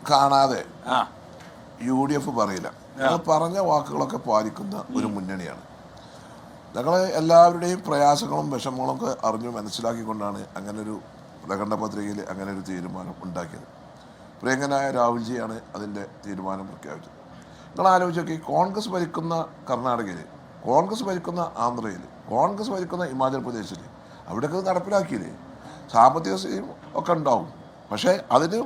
കാണാതെ UDF പറയില്ല. ഞങ്ങൾ പറഞ്ഞ വാക്കുകളൊക്കെ പാലിക്കുന്ന ഒരു മുന്നണിയാണ്. ഞങ്ങൾ എല്ലാവരുടെയും പ്രയാസങ്ങളും വിഷമങ്ങളും ഒക്കെ അറിഞ്ഞു മനസ്സിലാക്കിക്കൊണ്ടാണ് അങ്ങനൊരു പ്രകടന പത്രികയിൽ അങ്ങനെ ഒരു തീരുമാനം ഉണ്ടാക്കിയത്. പ്രിയങ്കനായ രാഹുൽജിയാണ് അതിൻ്റെ തീരുമാനം പ്രഖ്യാപിച്ചത്. നിങ്ങൾ ആലോചിച്ചൊക്കെ കോൺഗ്രസ് ഭരിക്കുന്ന കർണാടകയിൽ, കോൺഗ്രസ് ഭരിക്കുന്ന ആന്ധ്രയിൽ, കോൺഗ്രസ് ഭരിക്കുന്ന ഹിമാചൽ പ്രദേശിൽ അവിടെയൊക്കെ നടപ്പിലാക്കിയില്ലേ? സാമ്പത്തിക ഒക്കെ ഉണ്ടാവും, പക്ഷേ അതിന്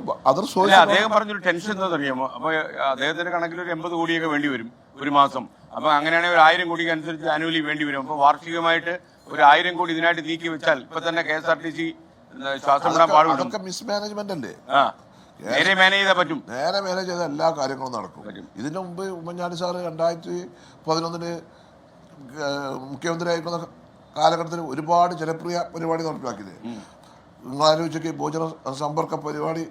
അദ്ദേഹം പറഞ്ഞൊരു ടെൻഷൻ എന്താണെന്നറിയാമോ? അപ്പൊ അദ്ദേഹത്തിന്റെ കണക്കിൽ ഒരു 80 കോടിയൊക്കെ വേണ്ടി വരും ഒരു മാസം. അപ്പൊ അങ്ങനെയാണെങ്കിൽ ഒരു 1000 കോടിക്ക് അനുസരിച്ച് ആനുവലി വേണ്ടി വരും. അപ്പൊ വാർഷികമായിട്ട് ഒരു 1000 കോടി ഇതിനായിട്ട് നീക്കി വെച്ചാൽ ഇപ്പൊ തന്നെ KSRTC ശ്വാസം വിടാൻ പാടും. മിസ്മാനേജ്മെന്റ് അല്ലേ? നേരെ മാനേജ് ചെയ്താൽ പറ്റും. നേരെ മാനേജ് ചെയ്താൽ എല്ലാ കാര്യങ്ങളും നടക്കും. ഇതിനു മുമ്പ് ഉമ്മൻചാണ്ടി സാറ് 2011 മുഖ്യമന്ത്രി ആയിരിക്കുന്ന കാലഘട്ടത്തിൽ ഒരുപാട് ജനപ്രിയ പരിപാടി നടപ്പിലാക്കിയില്ലേ? നിങ്ങൾ ആലോചിച്ചൊക്കെ ഭോജന സമ്പർക്ക പരിപാടി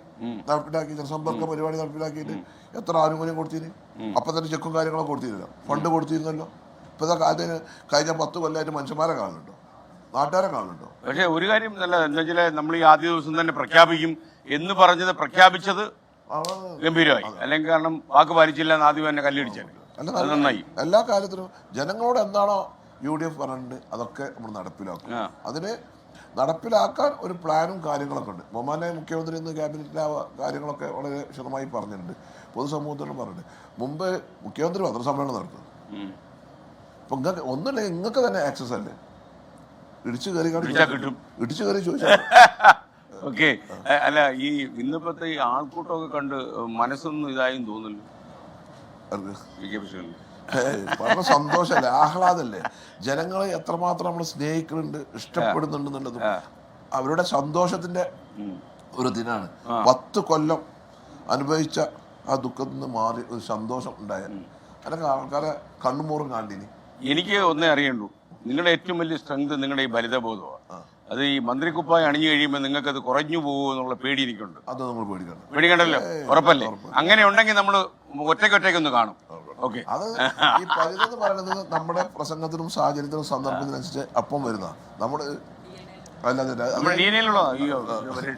നടപ്പിലാക്കി, ജനസമ്പർക്ക പരിപാടി നടപ്പിലാക്കിയിട്ട് എത്ര ആനുകൂല്യം കൊടുത്തിന്? അപ്പം തന്നെ ചെക്കും കാര്യങ്ങളൊക്കെ കൊടുത്തിരുന്നല്ലോ, ഫണ്ട് കൊടുത്തിരുന്നല്ലോ. ഇപ്പോഴത്തെ കാലത്തിന് കഴിഞ്ഞ 10 കൊല്ലമായിട്ട് മനുഷ്യന്മാരെ കാണുന്നുണ്ടോ? നാട്ടുകാരെ കാണുന്നുണ്ടോ? പക്ഷേ ഒരു കാര്യം നല്ല എന്താ വെച്ചാൽ നമ്മൾ ഈ ആദ്യ ദിവസം തന്നെ പ്രഖ്യാപിക്കും എന്ന് പറഞ്ഞത് പ്രഖ്യാപിച്ചത് ഗംഭീരമായി. അല്ലെങ്കിൽ കാരണം വാക്ക് പാലിച്ചില്ല എന്ന് ആദ്യം തന്നെ കല്ലിടിച്ചാൽ നന്നായി. എല്ലാ കാലത്തിലും ജനങ്ങളോട് എന്താണോ UDF പറഞ്ഞിട്ടുണ്ട് അതൊക്കെ നമ്മൾ നടപ്പിലാക്കും. അതിന് നടപ്പിലാക്കാൻ ഒരു പ്ലാനും കാര്യങ്ങളൊക്കെ ഉണ്ട്. ബഹുമാനായ മുഖ്യമന്ത്രി ഇന്ന് ക്യാബിനറ്റിലെ കാര്യങ്ങളൊക്കെ വളരെ വിശദമായി പറഞ്ഞിട്ടുണ്ട്, പൊതുസമൂഹത്തോട് പറഞ്ഞിട്ടുണ്ട്. മുമ്പ് മുഖ്യമന്ത്രി പത്രസമ്മേളനം നടത്തും. അപ്പൊ ഒന്നുമില്ലെങ്കിൽ നിങ്ങൾക്ക് തന്നെ ആക്സസ് അല്ലേ? ഇടിച്ചു കയറി ചോദിച്ചാൽ ഓക്കെ. അല്ല, ഈ ഇന്നിപ്പത്തെ ഈ ആൾക്കൂട്ടമൊക്കെ കണ്ട് മനസ്സൊന്നും ഇതായും തോന്നില്ല. വളരെ സന്തോഷമല്ലേ, ആഹ്ലാദല്ലേ? ജനങ്ങളെ എത്രമാത്രം നമ്മൾ സ്നേഹിക്കുന്നുണ്ട്, ഇഷ്ടപ്പെടുന്നുണ്ടെന്നുള്ളതും അവരുടെ സന്തോഷത്തിന്റെ ഒരു ദിനാണ്. 10 കൊല്ലം അനുഭവിച്ച ആ ദുഃഖത്തിൽ നിന്ന് മാറി ഒരു സന്തോഷം ഉണ്ടായാൽ അതൊക്കെ ആൾക്കാരെ കണ്ണുമൂറും കാണ്ടിനി. എനിക്ക് ഒന്നേ അറിയണ്ടു, നിങ്ങളുടെ ഏറ്റവും വലിയ സ്ട്രെങ്ത് നിങ്ങളുടെ ഈ ബലിതബോധമാണ്. അത് ഈ മന്ത്രിക്കുപ്പായി അണിഞ്ഞു കഴിയുമ്പോൾ നിങ്ങൾക്ക് അത് കുറഞ്ഞു പോകുമോ എന്നുള്ള പേടി എനിക്കുണ്ട്. അത് നമ്മൾ പേടിക്കണ്ടല്ലോ, ഉറപ്പല്ലേ? അങ്ങനെ ഉണ്ടെങ്കിൽ നമ്മൾ ഒറ്റയ്ക്കൊറ്റയ്ക്കൊന്ന് കാണും. ഓക്കെ. അത് ഈ പരിതെന്ന് പറയുന്നത് നമ്മുടെ പ്രസംഗത്തിനും സാഹചര്യത്തിനും സന്ദർഭത്തിനനുസരിച്ച് അപ്പം വരുന്ന നമ്മുടെ അല്ലാതെ